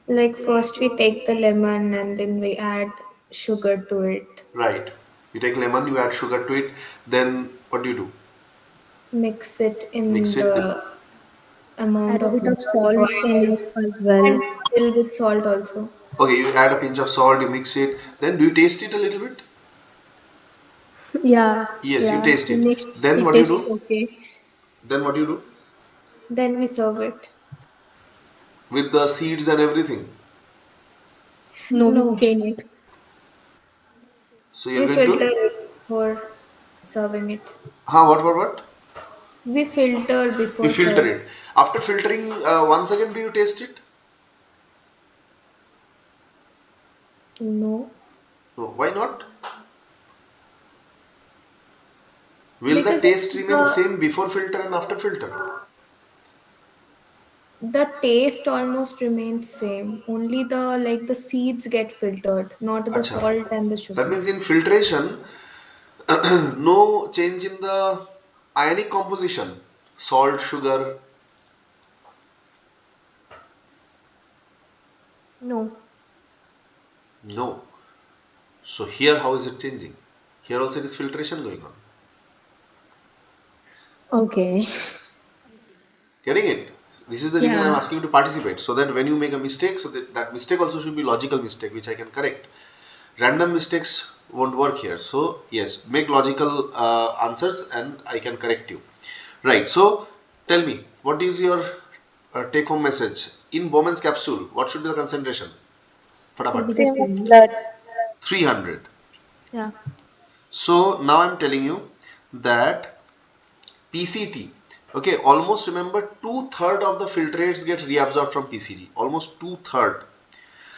Like first we take the lemon and then we add sugar to it, Right. You take lemon, you add sugar to it. Then what do you do? mix it in Mix it. the amount Add a of bit of water salt in required it as well. and fill with salt also. Okay, you add a pinch of salt, you mix it. Then do you taste it a little bit? Yeah, Yes, you yeah. taste it. Then It what do you do? tastes okay. Then what do you do? Then we serve it. With the seeds and everything. No, we No, stain it. So you're we going filter to. it before serving it. What? We filter You before filter serving. it. After filtering, once again, do you taste it? No, No. Why not? Will the because taste remain the same before filter and after filter? the taste almost remains same. Only the seeds get filtered, not the Acha. salt and the That sugar. means in filtration, no change in the ionic composition. Salt, sugar, No. no. So here, how is it changing? Here also, it is filtration going on. Okay. Getting it? This is the reason I'm Yeah. asking you to participate, so that when you make a mistake, so that mistake also should be logical mistake, which I can correct. Random mistakes won't work here. So yes, make logical answers, and I can correct you. Right. So tell me, what is your take-home message in Bowman's capsule? What should be the concentration? Should Fatapat. be the Same as same. blood. 300. Yeah. So now I'm telling you that PCT. Okay, almost remember two-third of the filtrates get reabsorbed from PCT. Almost two-third.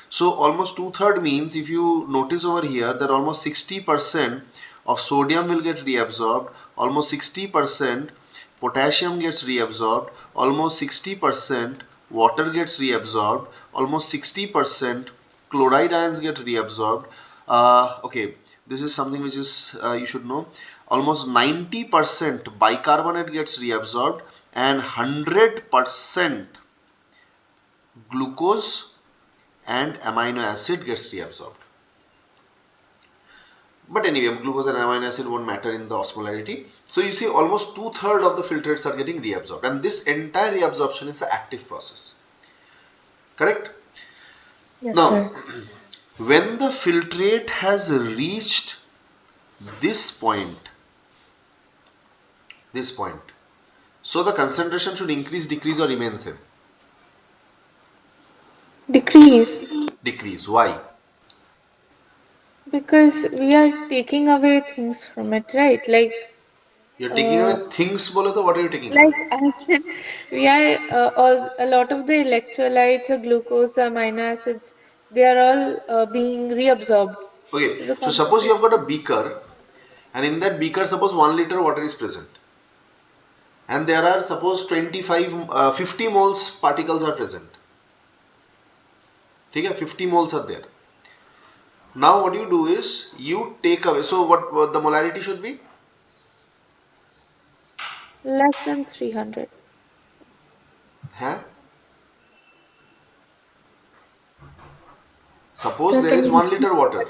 So almost two-third means if you notice over here that almost 60% of sodium will get reabsorbed, almost 60% potassium gets reabsorbed, almost 60% water gets reabsorbed, almost 60% chloride ions get reabsorbed. Okay, this is something which is you should know. Almost 90% bicarbonate gets reabsorbed and 100% glucose and amino acid gets reabsorbed. But anyway, glucose and amino acid won't matter in the osmolarity. So you see almost two-thirds of the filtrates are getting reabsorbed, and this entire reabsorption is the active process. Correct? Yes, Now, sir. when the filtrate has reached this point, this point, so the concentration should increase, decrease, or remain same. Decrease, Decrease. Why? because we are taking away things from it, right? You're taking Uh, away things. Bolo to what are you taking away? like as in we are all a lot of the electrolytes, the glucose, the amino acids, they are all being reabsorbed. Okay. So the So suppose you have concentration. got a beaker, and in that beaker, suppose 1 liter water is present, and there are suppose 25 50 moles particles are present. Okay, 50 moles are there. Now what you do is you take away, so what the molarity should be? Less than 300. Huh? Suppose there is Certainly. 1 liter water.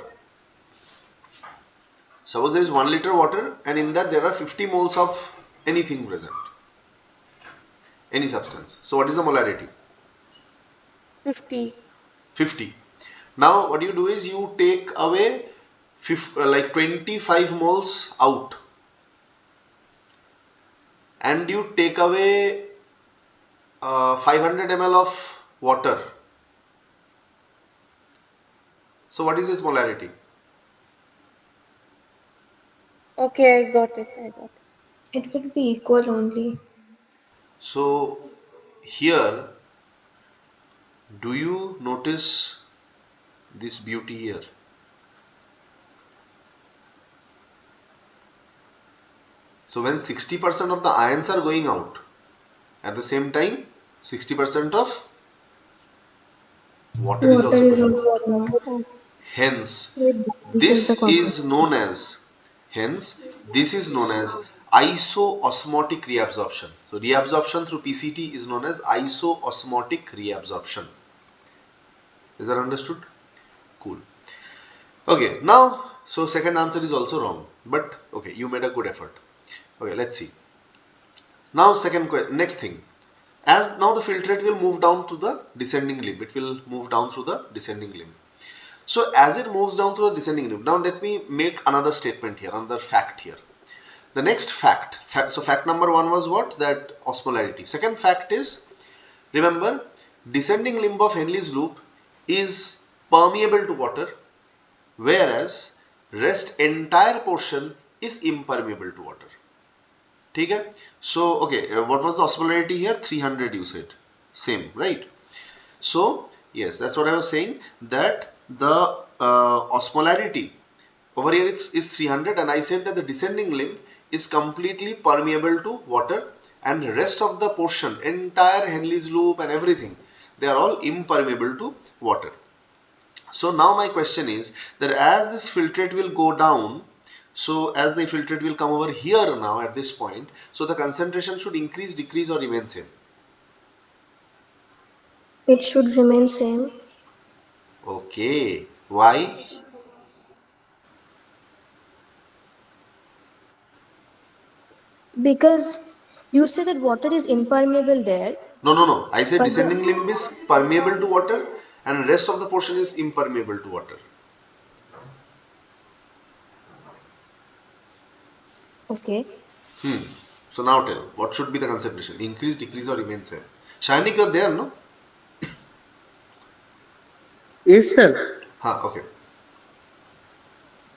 Suppose there is 1 liter water, and in that there are 50 moles of anything present, any substance. So what is the molarity? 50. 50. Now what you do is you take away like 25 moles out, and you take away 500 ml of water. So what is this molarity? Okay, I got it. I got it. It will be equal only. So here, do you notice this beauty here? So when 60% of the ions are going out, at the same time 60% of water is Water also is going out. also going out. Oh, Hence, it balances the this is concentration. known as hence this is known as isoosmotic reabsorption. So reabsorption through PCT is known as isoosmotic reabsorption. Is that understood? Cool. Okay, now, so second answer is also wrong, but okay, you made a good effort. Okay, let's see. Now, next thing, as now the filtrate will move down to the descending limb. It will move down through the descending limb. So as it moves down to the descending limb, now let me make another statement here, another fact here. The next so fact number one was what? That osmolarity. Second fact is, remember, descending limb of Henle's loop is permeable to water, whereas rest entire portion is impermeable to water. ठीक है? So okay, what was the osmolarity here? 300 you said. Same, right? So yes, that's what I was saying, that the osmolarity over here is 300, and I said that the descending limb is completely permeable to water, and the rest of the portion, entire Henle's loop and everything, they are all impermeable to water. So now my question is that as this filtrate will go down, so as the filtrate will come over here now at this point, so the concentration should increase, decrease, or remain same? It should remain same Okay. Why? because you say that water is impermeable there, No, no, no. I said but the descending limb is permeable to water and rest of the portion is impermeable to water. okay. Hmm. So now tell, what should be the concentration? Increase, decrease, or remain same? Shainik, you are there, no? Yes, sir. हाँ, okay.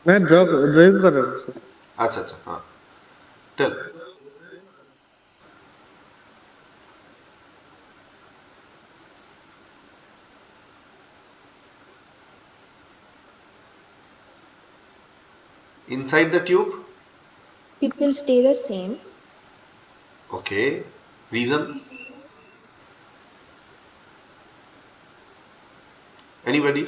मैं drive कर रहा हूँ sir. अच्छा अच्छा हाँ. Tell. Inside the tube? It will stay the same Okay. Reason? Anybody?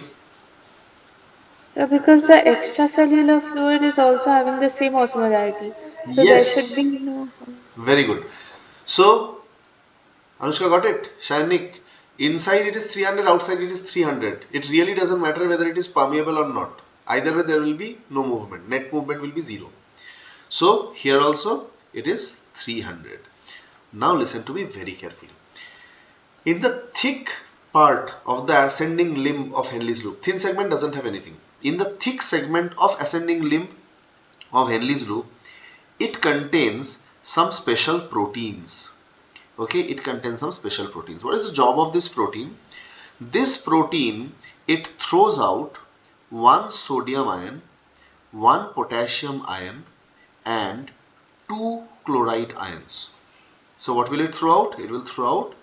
Because the extracellular fluid is also having the same osmolarity, so there should be Yes. no. Very good. So, Anushka got it. Shainik, inside it is 300, outside it is 300. It really doesn't matter whether it is permeable or not. Either way, there will be no movement. Net movement will be zero. So, here also it is 300. Now, listen to me very carefully. In the thick part of the ascending limb of Henle's loop, thin segment doesn't have anything. In the thick segment of ascending limb of Henle's loop, it contains some special proteins. Okay, it contains some special proteins. What is the job of this protein? This protein, it throws out one sodium ion, one potassium ion, and two chloride ions. So what will it throw out? It will throw out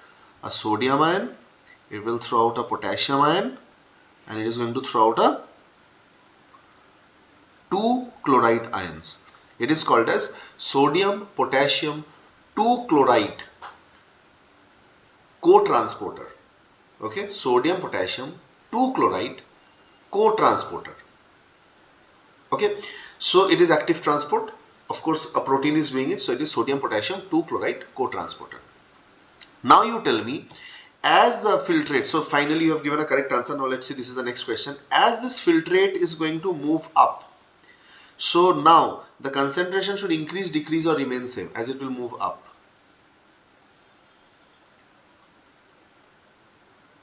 a sodium ion, it will throw out a potassium ion, and it is going to throw out a two chloride ions. It is called as sodium potassium 2 chloride co-transporter. Okay, sodium potassium 2 chloride co-transporter. Okay, so it is active transport. Of course, a protein is doing it, so it is sodium potassium 2 chloride co-transporter. Now you tell me, as the filtrate, so finally you have given a correct answer. Now let's see, this is the next question. As this filtrate is going to move up, so now the concentration should increase, decrease, or remain same as it will move up?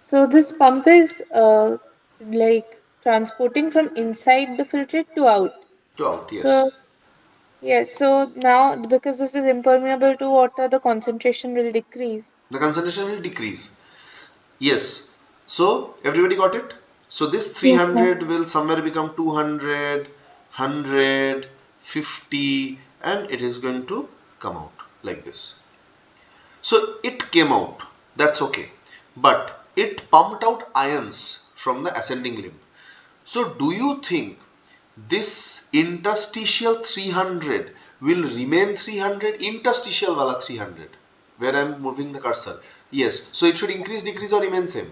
So this pump is like transporting from inside the filtrate to out. To out, So yes. yes, so now because this is impermeable to water, the concentration will decrease. The concentration will decrease. Yes. So everybody got it? So this Yes, sir. 300 will somewhere become 200, 100, 50, and it is going to come out like this. So it came out. That's okay. But it pumped out ions from the ascending limb. So do you think this interstitial 300 will remain 300? Interstitial wala 300, where I am moving the cursor. Yes. So it should increase, decrease, or remain same?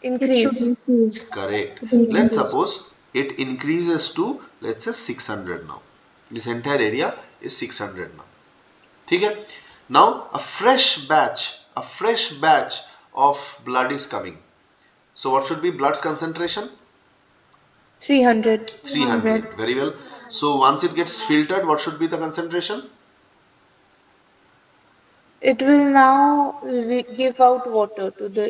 It should Increase. increase. Correct. It will Let's increase. suppose it increases to, let's say, 600 now. This entire area is 600 now. Okay? Now a fresh batch of blood is coming. So what should be blood's concentration? 300. 300. Very well. So once it gets filtered, what should be the concentration? It will now give out water to the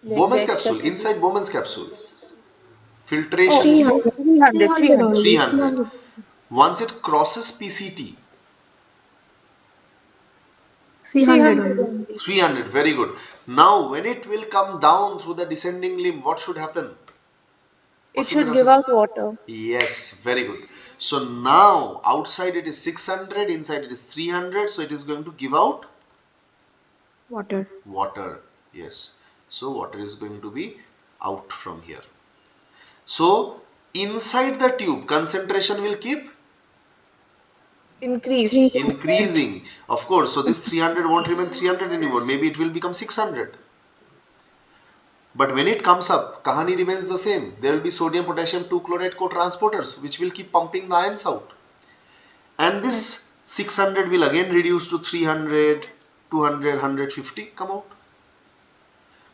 like the Bowman's capsule. extracellular. Inside Bowman's capsule. Oh, Filtration is Three the 300. 300, 300 300. only. 300. 300. Once it crosses PCT, 300 300 only. only. 300. Very good. Now when it will come down through the descending limb, what should happen? What It should the should give concentration? out water. Yes, very good. So now outside it is 600, inside it is 300. So it is going to give out Water. water. Yes. So water is going to be out from here. So inside the tube, concentration will keep Increase. 300. increasing. Of course, so this 300 won't remain 300 anymore. Maybe it will become 600. But when it comes up, Kahani remains the same. There will be sodium potassium 2 chloride co-transporters which will keep pumping the ions out. And Yes. this 600 will again reduce to 300, 200, 150 come out.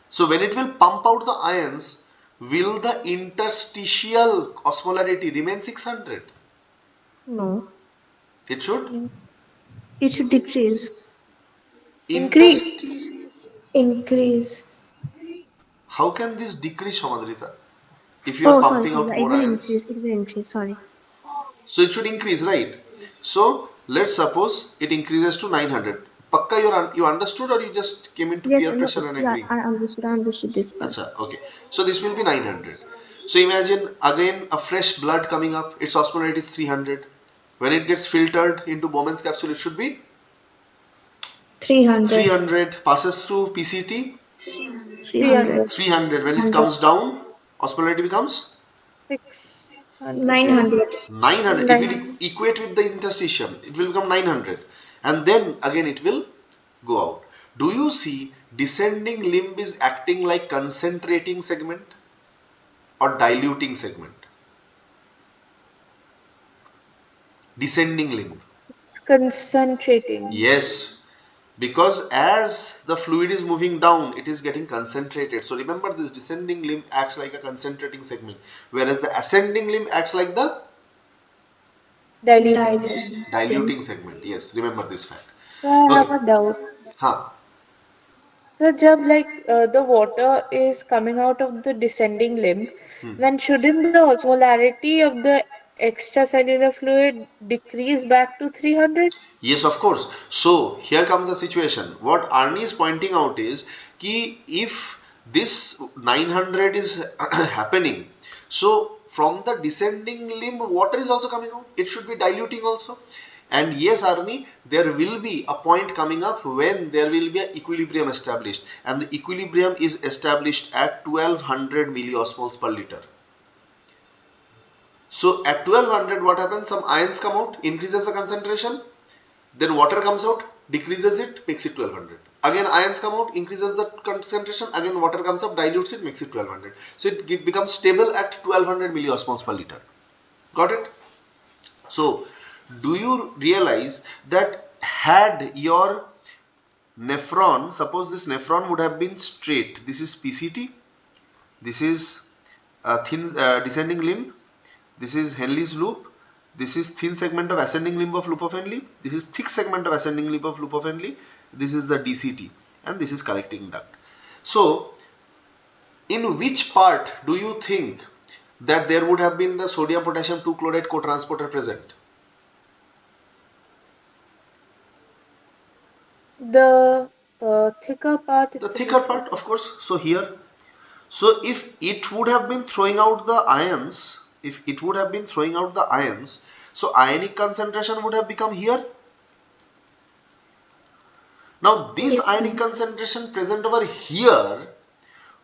So when it will pump out the ions, will the interstitial osmolarity remain 600? No. It should In- It should decrease. Increase. interst. Increase. How can this decrease, Shamadrita? If you are Oh, sorry, pumping sorry. out Yeah, it more will ions, increase. It will increase. Sorry. so it should increase, right? So let's suppose it increases to 900. Pakka, you understood, or you just came into Yes. peer No. pressure and Yeah, agreeing? I understood. I understood this part. Acha, okay. So this will be 900. So imagine again a fresh blood coming up. Its osmolarity is 300. When it gets filtered into Bowman's capsule, it should be 300. 300. Passes through PCT, 300. 300. 300. When it 100. comes down, osmolarity becomes 600. Yeah. 900. 900. If it 900. equate with the interstitium, it will become 900. And then again it will go out. Do you see descending limb is acting like concentrating segment or diluting segment? Descending limb. It's concentrating. Yes, because as the fluid is moving down, it is getting concentrated. So remember, this descending limb acts like a concentrating segment, whereas the ascending limb acts like the Diluting segment. Diluting. diluting segment. Yes, remember this fact. So I Okay. have a doubt. Huh. So jab the water is coming out of the descending limb, then shouldn't the osmolarity of the extracellular fluid decrease back to 300? Yes, of course. So here comes the situation. What Arnie is pointing out is कि if this 900 is happening, so from the descending limb, water is also coming out. It should be diluting also. And yes, Arnie, there will be a point coming up when there will be an equilibrium established, and the equilibrium is established at 1200 milliosmoles per liter. So at 1200, what happens? Some ions come out, increases the concentration. Then water comes out, decreases it, makes it 1200. Again ions come out, increases the concentration. Again water comes up, dilutes it, makes it 1200. So it becomes stable at 1200 milliosmoles per liter. Got it? So do you realize that had your nephron, suppose this nephron would have been straight. This is PCT. This is a thin descending limb. This is Henle's loop. This is thin segment of ascending limb of loop of Henle. This is thick segment of ascending limb of loop of Henle. This is the DCT, and this is collecting duct. So in which part do you think that there would have been the sodium potassium 2 chloride co-transporter present? The thicker part The it should be thicker part, sodium. of course. So here, so if it would have been throwing out the ions, if it would have been throwing out the ions, so ionic concentration would have become here. Now this Yes. ionic concentration present over here,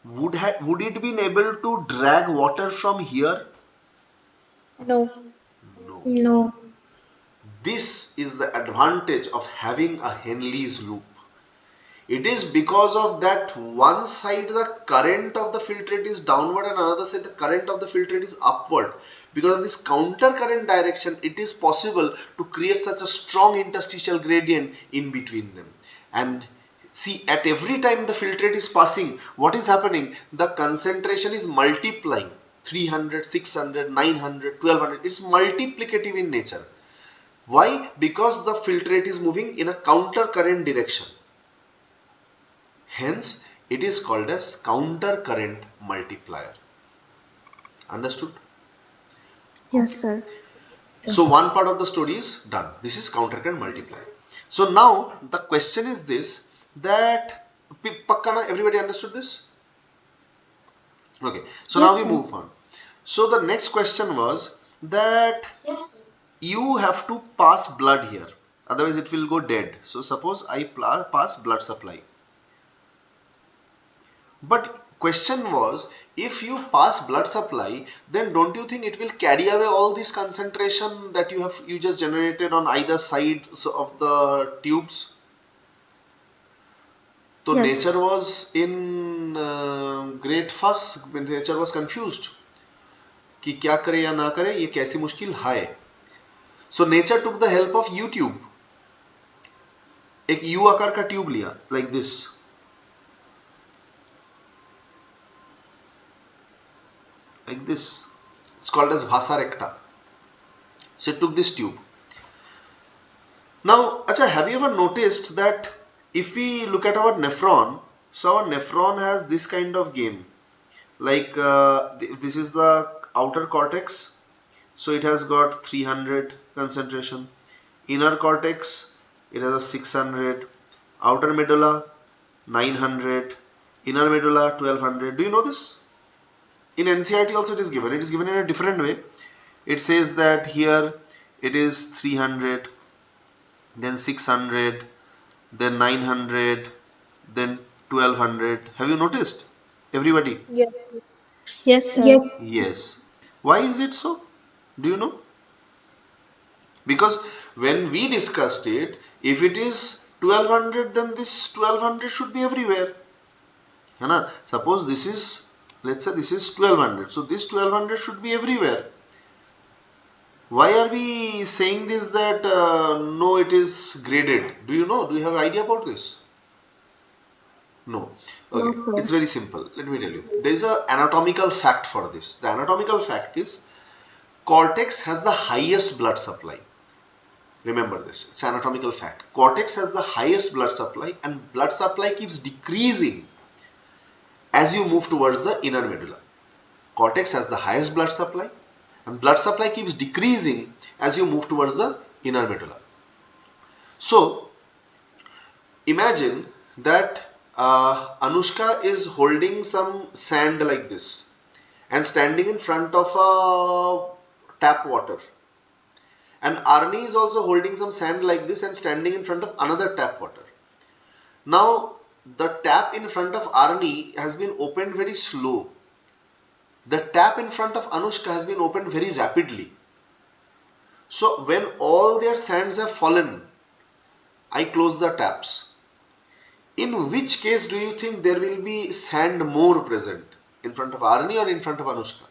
would it been able to drag water from here? No. No. No. This is the advantage of having a Henle's loop. It is because of that one side the current of the filtrate is downward and another side the current of the filtrate is upward. Because of this counter current direction, it is possible to create such a strong interstitial gradient in between them. And See, at every time the filtrate is passing, what is happening? The concentration is multiplying. 300, 600, 900, 1200. It's multiplicative in nature. Why? Because the filtrate is moving in a counter current direction. Hence, it is called as counter current multiplier. Understood? Yes, Okay. sir. So, So one part of the story is done. This is counter current multiplier. So now the question is this, that Pakkana, everybody understood this? Okay. So now Yes, we sir. move on. So the next question was that you have to pass blood here, otherwise it will go dead. So suppose I pass blood supply, but question was, if you pass blood supply, then don't you think it will carry away all this concentration that you just generated on either sides of the tubes? So nature Yes. was in great fuss. Nature was confused कि क्या करे या ना करे, ये कैसी मुश्किल है. So nature took the help of YouTube. एक U आकार का ट्यूब लिया, like this, like this. It's called as vasa recta. So it took this tube. Now, acha, have you ever noticed that if we look at our nephron, so our nephron has this kind of game. Like this is the outer cortex, so it has got 300 concentration. Inner cortex, it has a 600. Outer medulla, 900. Inner medulla, 1200. Do you know this? In NCERT also it is given. It is given in a different way. It says that here it is 300, then 600, then 900, then 1200. Have you noticed? Everybody? Yes. Yes, sir. yes, Yes. Why is it so? Do you know? Because when we discussed it, if it is 1200, then this 1200 should be everywhere. Hai. Suppose this is, let's say this is 1200. So this 1200 should be everywhere. Why are we saying this that no, it is graded? Do you know? Do you have idea about this? No. No, Okay. sir. It's very simple. Let me tell you. There is an anatomical fact for this. The anatomical fact is cortex has the highest blood supply. Remember this. It's an anatomical fact. Cortex has the highest blood supply, and blood supply keeps decreasing as you move towards the inner medulla. Cortex has the highest blood supply, and blood supply keeps decreasing as you move towards the inner medulla. So imagine that Anushka is holding some sand like this and standing in front of a tap water, and Arni is also holding some sand like this and standing in front of another tap water. Now the tap in front of Arni has been opened very slow. The tap in front of Anushka has been opened very rapidly. So when all their sands have fallen, I close the taps. In which case do you think there will be sand more present? In front of Arni or in front of Anushka?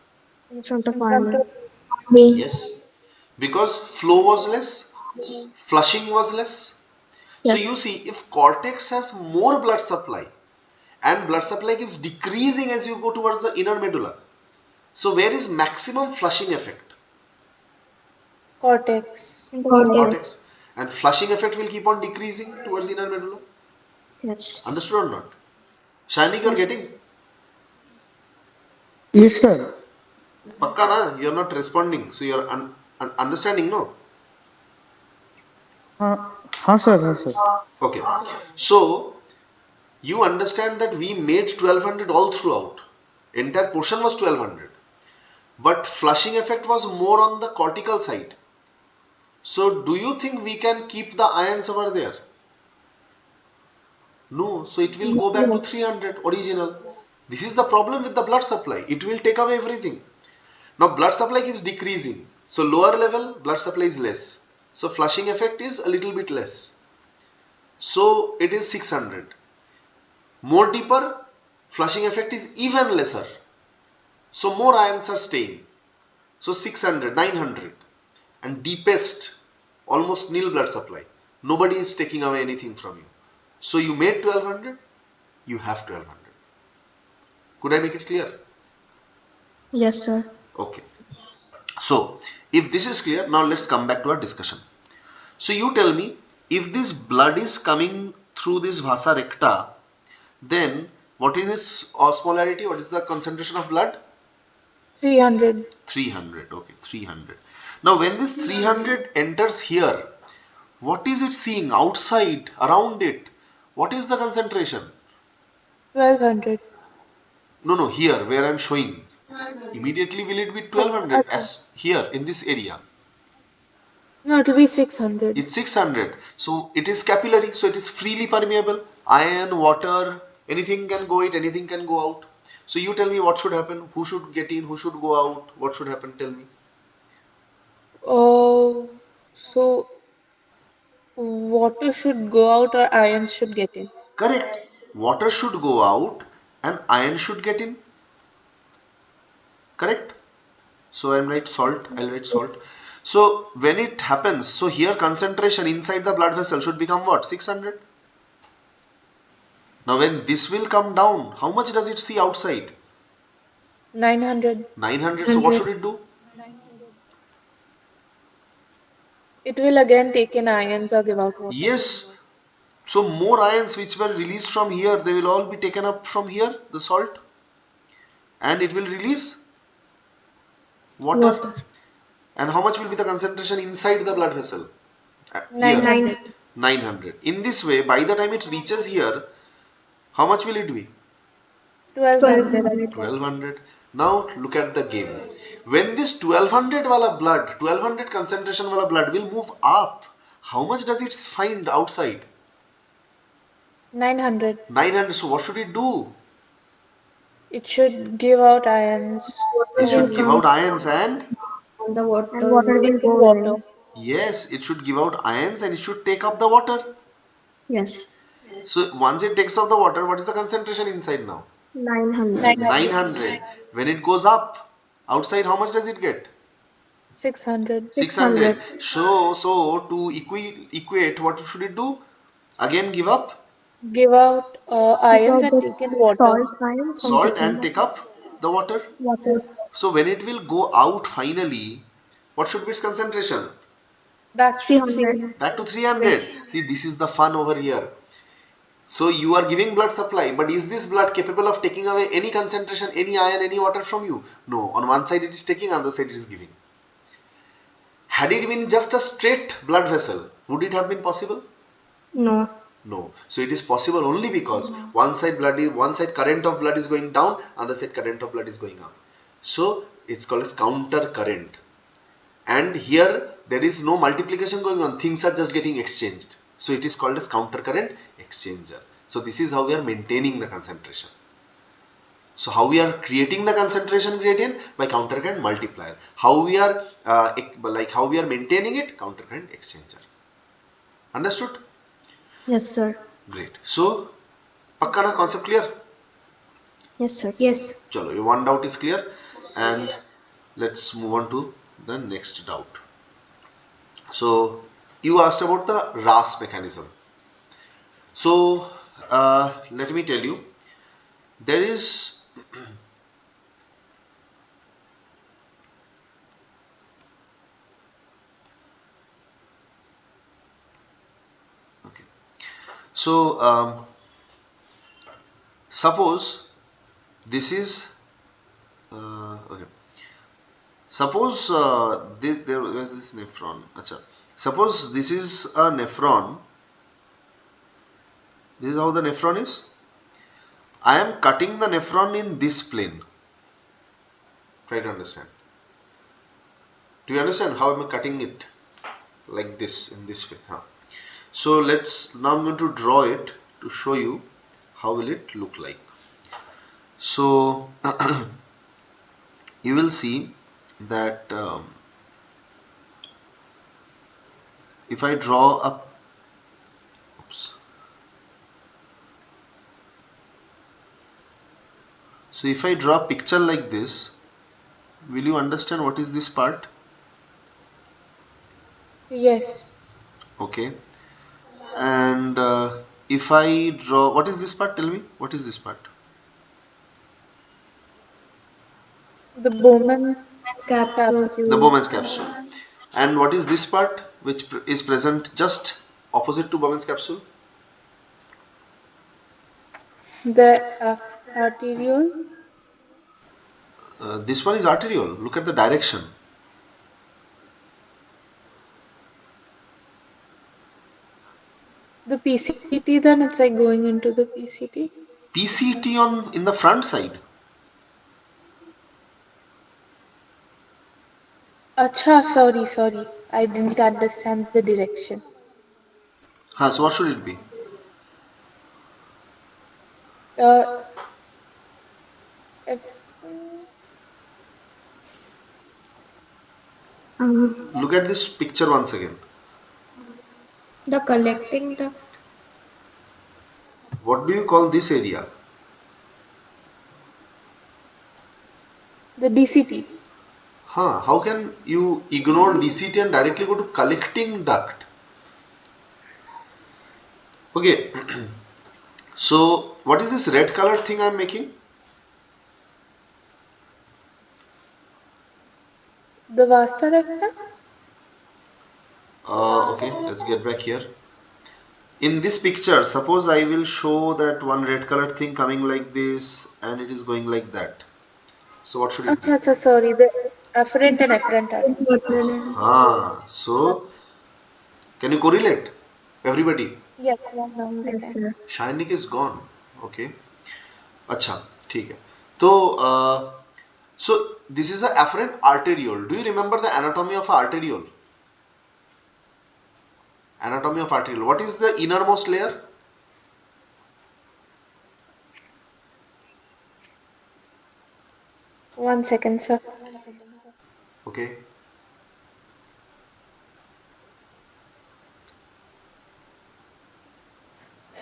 In front of In front army. of me. Yes. Because flow was less, flushing was less. So you Yes. see, if cortex has more blood supply and blood supply keeps decreasing as you go towards the inner medulla, so where is maximum flushing effect? cortex. In the Cortex. cortex. Cortex. And flushing effect will keep on decreasing towards inner medulla. Yes. Understood or not? Shainik, you're getting? Yes. Yes, sir. Pakka na? You're not responding. So you're understanding, no? हाँ हाँ sir, हाँ sir. Okay. So you understand that we made 1200 all throughout. Entire portion was 1200. But flushing effect was more on the cortical side. So do you think we can keep the ions over there? No. So it will go back to No. 300 original. This is the problem with the blood supply. It will take away everything. Now blood supply keeps decreasing. So lower level blood supply is less. So flushing effect is a little bit less. So it is 600. More deeper, flushing effect is even lesser. So more ions are staying. So 600, 900. And deepest, almost nil blood supply. Nobody is taking away anything from you. So you made 1200, you have 1200. Could I make it clear? Yes, sir. Okay. So if this is clear, now let's come back to our discussion. So you tell me, if this blood is coming through this vasa recta, then what is its osmolarity? What is the concentration of blood? 300. 300. Okay, 300. Now when this 300 enters here, what is it seeing outside, around it? What is the concentration? 1200. No, no, here where I am showing. Immediately will it be Acha, 1200 acha. as here in this area? No, it will be 600. It's 600. So it is capillary, so it is freely permeable. Iron, water, anything can go it, anything can go out. So you tell me what should happen, who should get in, who should go out, what should happen, tell me. Oh, so water should go out or ions should get in? Correct. Water should go out and iron should get in. Correct. So I'm write salt, I'll write salt. Yes. So when it happens, so here concentration inside the blood vessel should become what? 600. Now when this will come down, how much does it see outside? 900. 900. So what should 100. it do? It will again take in ions or give out water. Yes. So more ions which were released from here, they will all be taken up from here, the salt, and it will release water. Water. And how much will be the concentration inside the blood vessel? Here, 900. 9. 900. In this way, by the time it reaches here, how much will it be? 1200, I 1200. said. 1200. Now look at the game. When this 1200 wala blood, 1200 concentration wala blood will move up, how much does it find outside? 900. 900. So what should it do? It should give out ions It Water should will and give come out ions and and the And water water will. take will in go water. in. yes, it should give out ions and it should take up the water. Yes. So once it takes up the water, what is the concentration inside now? 900. 900. 900. When it goes up, outside how much does it get? 600. 600. 600. So to equate, what should it do? Again give up Give out Take ions out and the take in water. salt ions and salt take and in take up the water. water. So when it will go out finally, what should be its concentration? Back to 300. 300. Back to 300. See, this is the fun over here. So you are giving blood supply, but is this blood capable of taking away any concentration, any iron, any water from you? No. On one side it is taking, on the other side it is giving. Had it been just a straight blood vessel, would it have been possible? No. No. So it is possible only because one side current of blood is going down, other side current of blood is going up. So it's called as counter current. And here there is no multiplication going on, things are just getting exchanged. So it is called as counter current exchanger. So this is how we are maintaining the concentration. So how we are creating the concentration gradient? By counter current multiplier. How we are how we are maintaining it? Counter current exchanger. Understood? Yes, sir. Great. So pakka na concept clear? Yes, sir. Yes. Chalo, your one doubt is clear, and let's move on to the next doubt. So you asked about the RAS mechanism. So let me tell you, there is okay. So suppose this is okay. Suppose there was this nephron. Acha. Suppose this is a nephron. This is how the nephron is. I am cutting the nephron in this plane. Try to understand. Do you understand how am I cutting it? Like this, in this way. Huh? So let's now I'm going to draw it to show you how will it look like. So you will see that if I draw a oops, so if I draw a picture like this, will you understand what is this part? Yes. Okay, and if I draw, what is this part? Tell me, what is this part? The Bowman's Women's capsule. The capsule. Bowman's capsule. And what is this part which is present just opposite to Bowman's capsule? The arteriole. This one is arteriole. Look at the direction. The PCT, then it's like going into the PCT. PCT on in the front side. Acha, sorry. I didn't understand the direction. So what should it be? Uh, if, Um, Look at this picture once again. The collecting duct. What do you call this area? the DCT. How can you ignore DCT and directly go to collecting duct? Okay. So what is this red color thing I'm making? The Vasta recta? Okay, let's get back here. In this picture, suppose I will show that one red colored thing coming like this and it is going like that. So what should it be? Sorry. The afferent and afferent artery. So can you correlate? Everybody. Yes, one now I yes, can. sir. Shining is gone. Okay. अच्छा ठीक है तो so this is the afferent arteriole. Do you remember the anatomy of arteriole? Anatomy of arteriole. What is the innermost layer? One second, sir. Okay.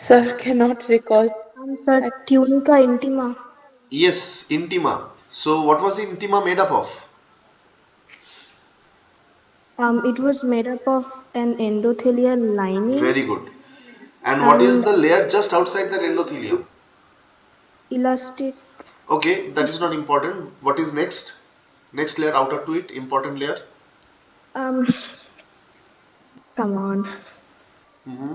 Sir cannot recall. Sir, tunica intima. Yes, intima. So what was the intima made up of? It was made up of an endothelial lining Very good. And what is and the layer just outside the endothelium? elastic. Okay, that is not important. What is next? Next layer outer to it, important layer. Um, come on. Mm-hmm.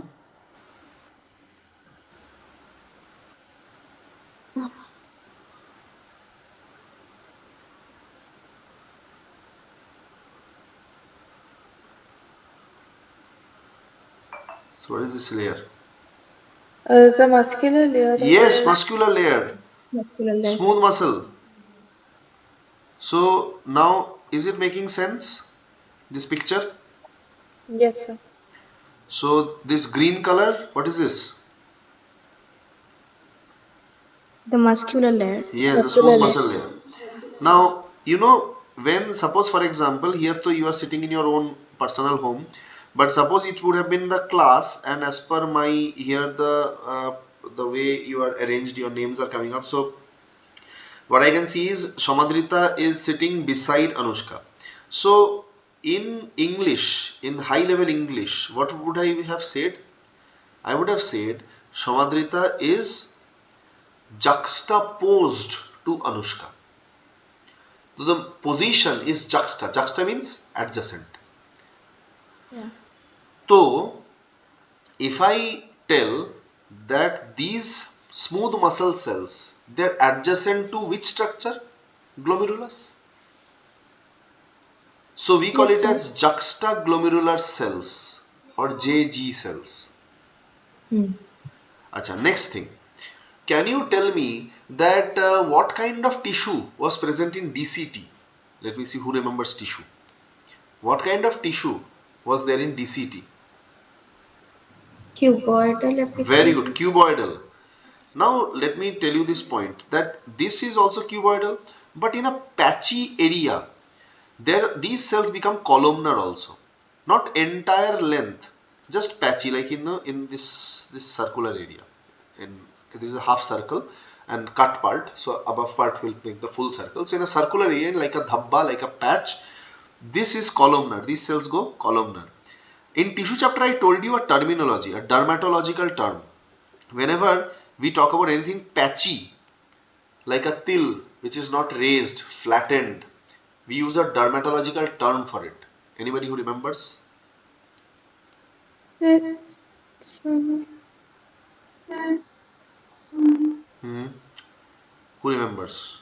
So what is this layer? The muscular layer, I Yes, guess. muscular layer. Muscular leg. Smooth muscle. So now is it making sense? This picture? Yes, sir. So this green color, what is this? The muscular layer. Yes, the Muscular smooth layer. muscle layer. Now, when suppose for example here so you are sitting in your own personal home, but suppose it would have been the class and as per my here the way you are arranged, your names are coming up. So what I can see is Shamadrita is sitting beside Anushka. So in English, in high level English, what would I have said? I would have said Shamadrita is juxtaposed to Anushka. So the position is juxta. Juxta means adjacent. Yeah. So if I tell that these smooth muscle cells, they're adjacent to which structure? Glomerulus. So we call Yes, it sir. as juxtaglomerular cells or JG cells. Acha, next thing. Can you tell me that what kind of tissue was present in DCT? Let me see who remembers tissue. What kind of tissue was there in DCT? Cuboidal Very good, epithelium. cuboidal. Now let me tell you this point that this is also cuboidal, but in a patchy area, there these cells become columnar also. Not entire length, just patchy, like in this circular area. In this is a half circle and cut part, so above part will make the full circle. So in a circular area, like a dhabba, like a patch, this is columnar. These cells go columnar. In tissue chapter, I told you a terminology, a dermatological term. Whenever we talk about anything patchy, like a till which is not raised, flattened, we use a dermatological term for it. Anybody who remembers? Cyst. Hmm. Who remembers?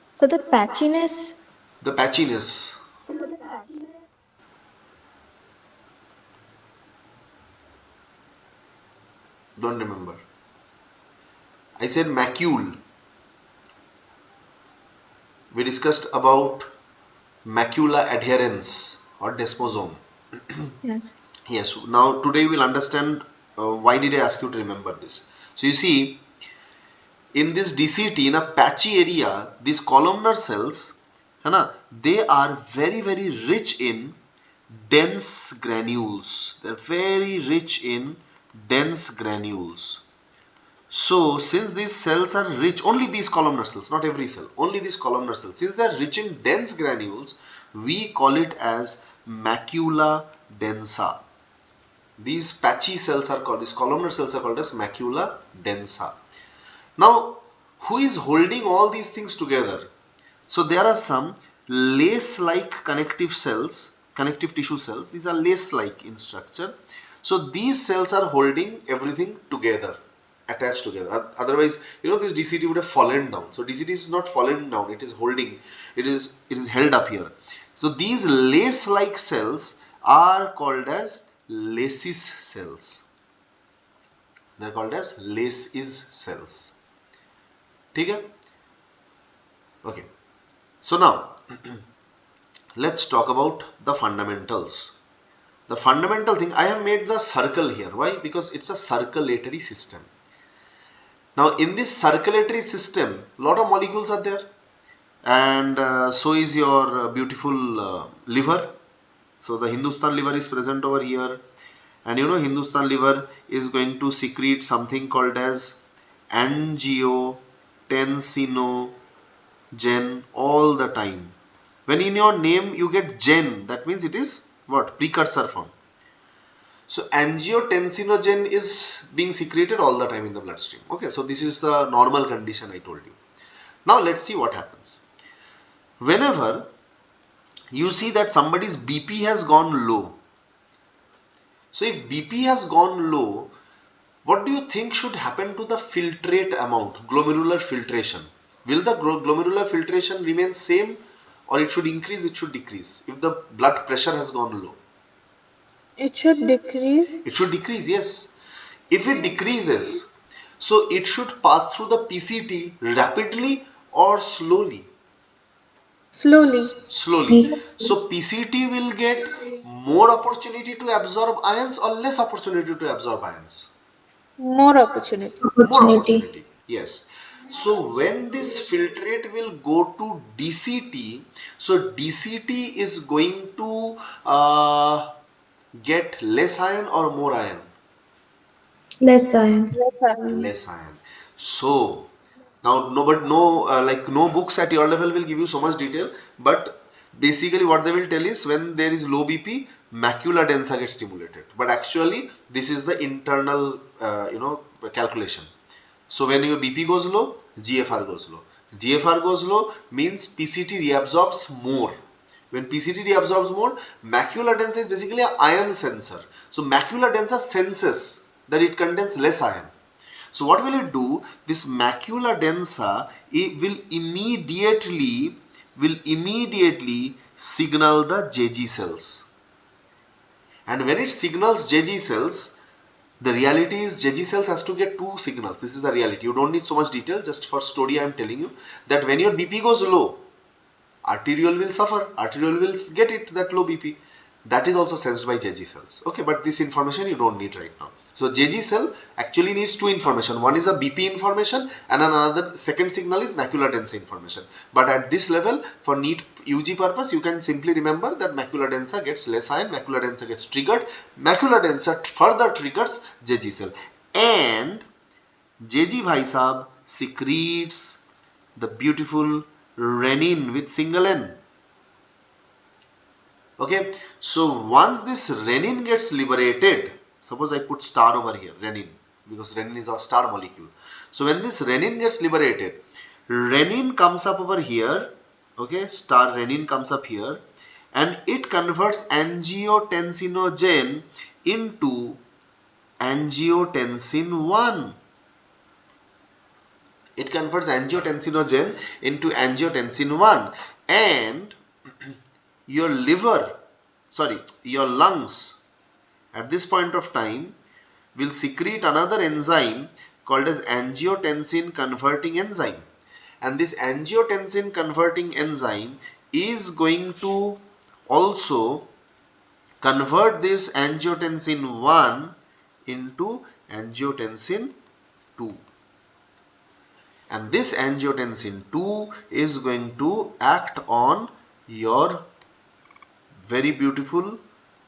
So the patchiness, The patchiness. Don't remember. I said macule. We discussed about macula adherens or desmosome. yes, Yes, now today we'll understand why did I ask you to remember this. So you see, in this DCT, in a patchy area, these columnar cells, है ना, they are very very rich in dense granules. They're very rich in dense granules. So since these cells are rich, only these columnar cells, not every cell, only these columnar cells, since they are rich in dense granules, we call it as macula densa. These patchy cells are called, these columnar cells are called as macula densa. Now, who is holding all these things together? So there are some lace-like connective cells, connective tissue cells. These are lace-like in structure. So these cells are holding everything together, attached together. Otherwise, this DCT would have fallen down. So DCT is not fallen down; it is holding. It is held up here. So these lace-like cells are called as lacis cells. They are called as lacis cells. ठीक है? Okay. So now let's talk about the fundamentals. The fundamental thing, I have made the circle here. Why? Because it's a circulatory system. Now in this circulatory system, lot of molecules are there, and so is your beautiful liver. So the Hindustan liver is present over here, and Hindustan liver is going to secrete something called as angiotensinogen all the time. When in your name you get gen, that means it is what? Precursor form. So angiotensinogen is being secreted all the time in the bloodstream. Okay, so this is the normal condition I told you. Now let's see what happens. Whenever you see that somebody's BP has gone low, so if BP has gone low, what do you think should happen to the filtrate amount, glomerular filtration? Will the glomerular filtration remain same, or it should increase, it should decrease if the blood pressure has gone low? It should decrease It should decrease, yes. If it decreases, so it should pass through the PCT rapidly or slowly? slowly. Slowly. So PCT will get more opportunity to absorb ions or less opportunity to absorb ions? More opportunity. More Opportunity. opportunity, yes. So when this filtrate will go to DCT, so DCT is going to get less ion or more ion? Less iron. Yes, sir. Less iron. So now like no books at your level will give you so much detail, but basically what they will tell is when there is low BP, macula densa gets stimulated, but actually this is the internal calculation. So when your BP goes low, GFR goes low. GFR goes low means PCT reabsorbs more. When PCT reabsorbs more, macula densa is basically an ion sensor. So macula densa senses that it contains less ion. So what will it do? This macula densa, it will immediately signal the JG cells. And when it signals JG cells, the reality is JG cells has to get two signals. This is the reality. You don't need so much detail. Just for story, I am telling you that when your BP goes low, arteriole will suffer. Arteriole will get it, that low BP. That is also sensed by JG cells. Okay, but this information you don't need right now. So JG cell actually needs two information. One is a BP information and another second signal is macular densa information. But at this level, for NEET UG purpose, you can simply remember that macular densa gets less ion, macular densa gets triggered, macular densa further triggers JG cell. And JG Bhai Saab secretes the beautiful renin with single N. Okay, so once this renin gets liberated, suppose I put star over here, renin, because renin is our star molecule. So when this renin gets liberated, renin comes up over here, okay, star renin comes up here, and it converts angiotensinogen into angiotensin 1. It converts angiotensinogen into angiotensin 1, and your liver, sorry, your lungs at this point of time will secrete another enzyme called as angiotensin converting enzyme, and this angiotensin converting enzyme is going to also convert this angiotensin 1 into angiotensin 2, and this angiotensin 2 is going to act on your very beautiful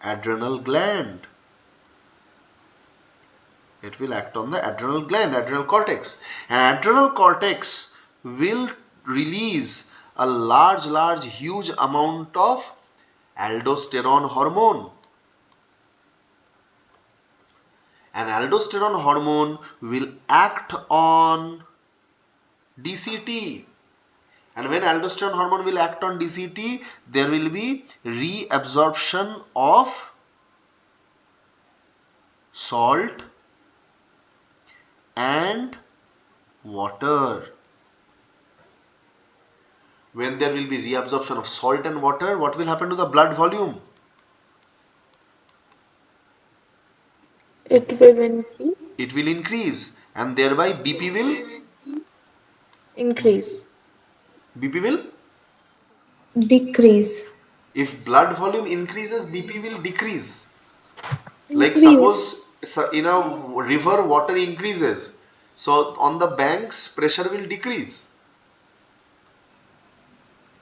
adrenal gland. It will act on the adrenal gland, adrenal cortex, and adrenal cortex will release a large huge amount of aldosterone hormone, and aldosterone hormone will act on DCT, and when aldosterone hormone will act on DCT, there will be reabsorption of salt and water. When there will be reabsorption of salt and water, what will happen to the blood volume? It will increase. It will increase, and thereby Increase. BP will, Decrease. if blood volume increases, BP will decrease. Like Increase. suppose in a river water increases, so on the banks pressure will decrease.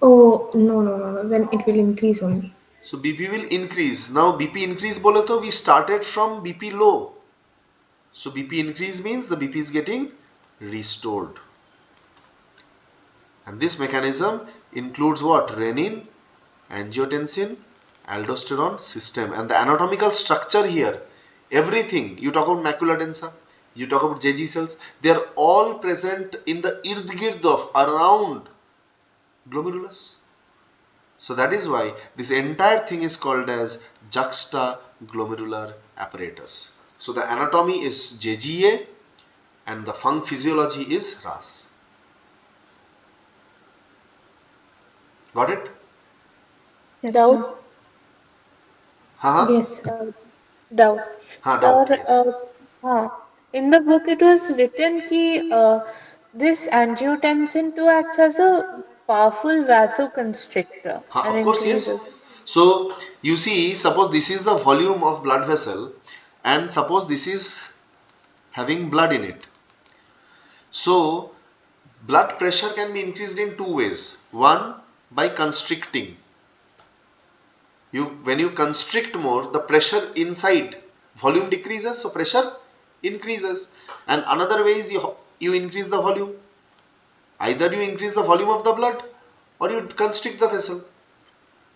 Oh, no, no, no, no. Then it will increase only. So BP will increase. Now BP increase bole to we started from BP low. So BP increase means the BP is getting restored. And this mechanism includes what? Renin, angiotensin, aldosterone system, and the anatomical structure here. Everything. You talk about macula densa, you talk about JG cells, they are all present in the ird-gird of around glomerulus. So that is why this entire thing is called as juxtaglomerular apparatus. So the anatomy is JGA and the physiology is RAS. Got it? Yes, Doubt. sir. Haha. Yes. Doubt. Doubt. Ha, Sir, doubt. Yes. हाँ, in the book it was written कि this angiotensin 2 acts as a powerful vasoconstrictor Ha, and of course, increases. yes. So you see, suppose this is the volume of blood vessel, and suppose this is having blood in it. So blood pressure can be increased in two ways. One, by constricting. When you constrict more, the pressure inside volume decreases, so pressure increases. And another way is you increase the volume. Either you increase the volume of the blood or you constrict the vessel.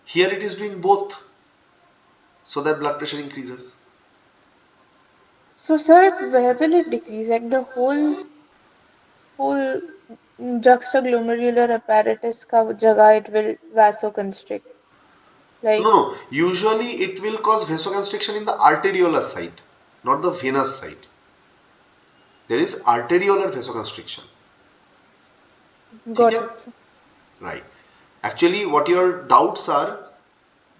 Here it is doing both, so that blood pressure increases. So, sir, where will it decrease? Like the whole juxtaglomerular apparatus का जगह it will vasoconstrict. No, Like, no. Usually it will cause vasoconstriction in the arteriolar side, not the venous side. There is arteriolar vasoconstriction. ठीक है? got it, sir. Right. Actually, what your doubts are,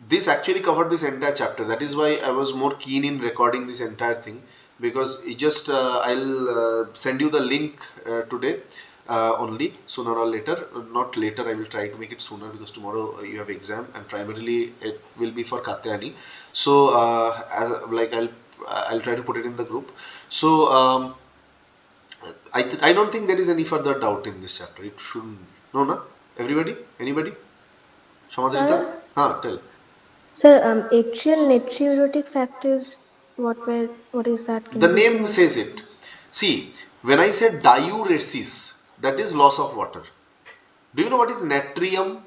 this actually covered this entire chapter. That is why I was more keen in recording this entire thing, because it just I'll send you the link today only, sooner or later. Not later, I will try to make it sooner because tomorrow you have exam and primarily it will be for Katyani. So like I'll try to put it in the group. So I don't think there is any further doubt in this chapter. It shouldn't. No, no. Everybody? Anybody? Shamadrita? Sir, Tell. sir, axial natriuretic factors, what is that? Can The you just name show says us? it. See, when I say diuresis, that is loss of water. Do you know what is natrium?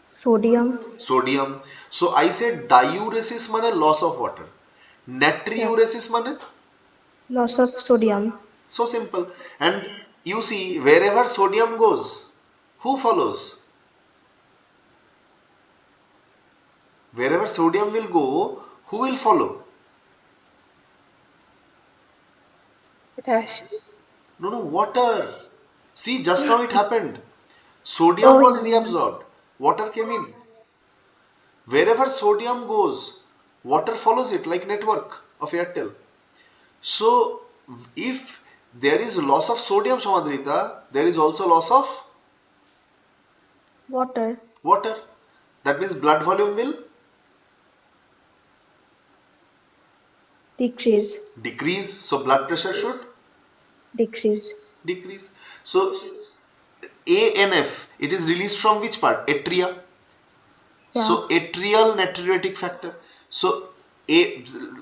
Sodium. Sodium. So I said diuresis mane loss of water. Yeah. Natriuresis mane? Loss of sodium. So simple. And you see, wherever sodium goes, who follows? Wherever sodium will go, who will follow? Potassium. No, no, water. See, just now it happened. Sodium Oh was yeah, yeah. reabsorbed. Water came in. Wherever sodium goes, water follows it like network of Airtel. So, if there is loss of sodium, Samadrita, there is also loss of Water. water. That means blood volume will Decrease. decrease. So, blood pressure should Decrease. decrease. So, ANF, it is released from which part? Atria. Yeah. So, atrial natriuretic factor. So,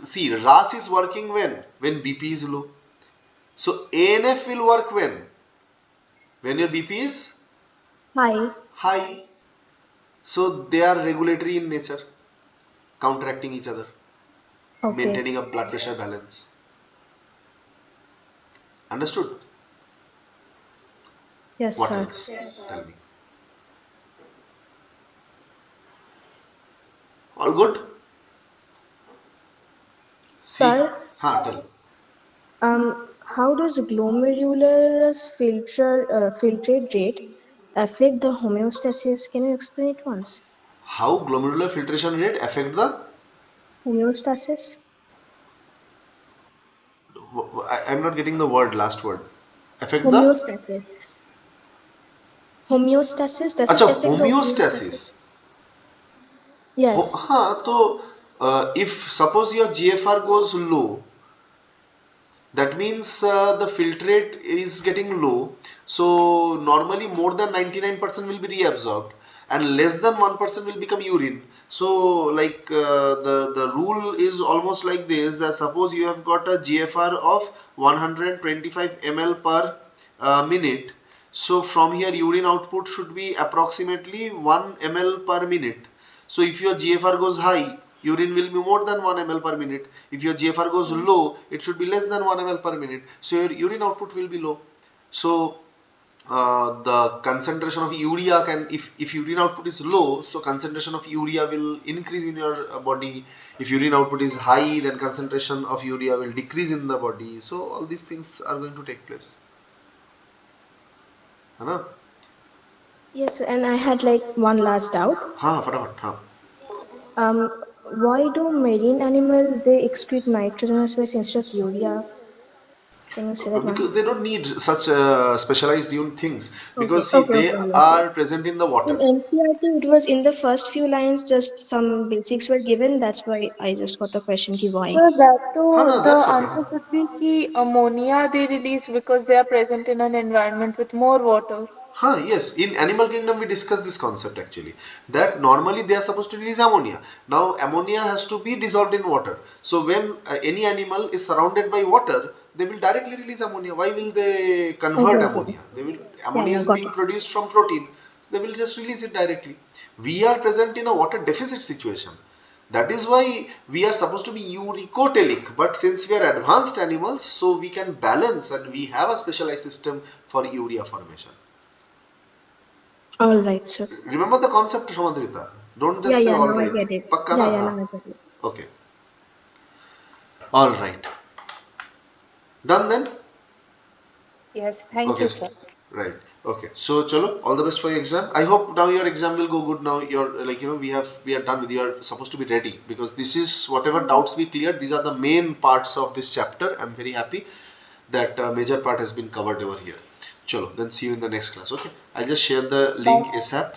see, RAS is working when? When BP is low. So, ANF will work when? When your BP is High. high. So, they are regulatory in nature, counteracting each other, Okay. maintaining a blood pressure balance. Understood? Yes, What sir. else? Yes. Tell me. All good? See? Sir, Tell. how does glomerulus filtrate rate affect the homeostasis? Can you explain it once? How glomerular filtration rate affect the Homeostasis? I'm not getting the word, last word. Affect the Homeostasis. Homeostasis, does it अच्छा affect the homeostasis. homeostasis? Yes. हाँ तो if suppose your GFR goes low, that means the filtrate is getting low. So normally more than 99% will be reabsorbed and less than 1% will become urine. So like the rule is almost like this, that suppose you have got a GFR of 125 ml per minute. So from here urine output should be approximately 1 ml per minute. So if your GFR goes high, urine will be more than 1 ml per minute. If your GFR goes low, it should be less than 1 ml per minute. So your urine output will be low. So the concentration of urea can, if urine output is low, so concentration of urea will increase in your body. If urine output is high, then concentration of urea will decrease in the body. So all these things are going to take place. है ना? Yes, and I had like one last doubt. हाँ फटाफट हाँ. Um, why do marine animals they excrete nitrogenous waste instead of urea? Can you say that Because once? they don't need such specialized things, Okay, because see okay, they okay, okay. are present in the In water. NCRT, it was in the first few lines, just some basics were given. That's why I just got the question, ki why? So that हाँ too, ना, the that's okay. answer should be कि ammonia they release because they are present in an environment with more water. Huh, yes, in animal kingdom we discussed this concept actually, that normally they are supposed to release ammonia. Now ammonia has to be dissolved in water. So when any animal is surrounded by water, they will directly release ammonia. Why will they Okay, convert okay. ammonia? They will, Yeah, ammonia yeah, is got being it. produced from protein. So they will just release it directly. We are present in a water deficit situation. That is why we are supposed to be uricotelic, but since we are advanced animals, so we can balance and we have a specialized system for urea formation. All right, sir. Remember the concept, Shamadrita. Don't Yeah, just say yeah, all now I right. get it. Pakka Yeah, na? yeah, Ha. now I get it. Okay. All right. Done then? Yes, thank Okay. you, sir. Right. Okay. So, chalo. All the best for your exam. I hope now your exam will go good. Now you're like we are done with. You are supposed to be ready, because this is whatever doubts we cleared. These are the main parts of this chapter. I'm very happy that major part has been covered over here. Chalo. Then see you in the next class. Okay. I'll just share the link Bye. ASAP.